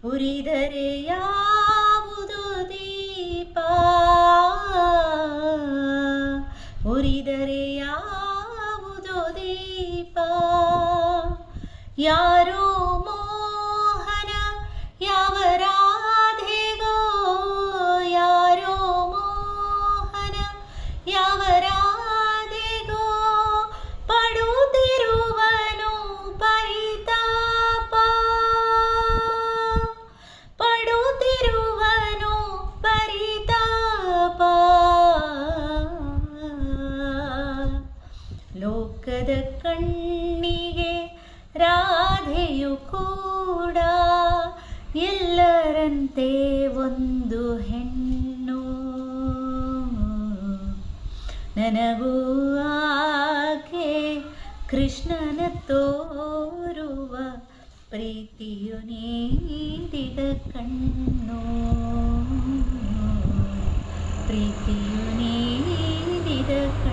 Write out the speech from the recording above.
ಉರಿದರೆ ಯಾವುದು ದೀಪ ಉರಿದರೆ ಯಾವುದು ದೀಪ ಯಾರೋ ಮೋಹನ ಯಾವ ರಾಧೆಗೋ ಯಾರೋ ಮೋಹನ ಯಾವ ರಾಧೆಗೋ ಪಡುತ್ತಿರುವನು ಪರಿತಾಪ ಪಡುತ್ತಿರುವನು ಪರಿತಾಪ ಲೋಕದ ಕಣ್ಣಿಗೆ ರಾಧೆಯು ಕೂಡ ಎಲ್ಲರಂತೆ ಒಂದು ಹೆಣ್ಣು ನನಗೂ ಆಕೆ ಕೃಷ್ಣನ ತೋರುವ ಪ್ರೀತಿಯು ನೀಡಿದ ಕಣ್ಣು ಪ್ರೀತಿಯು ನೀಡಿದ ಕಣ್ಣು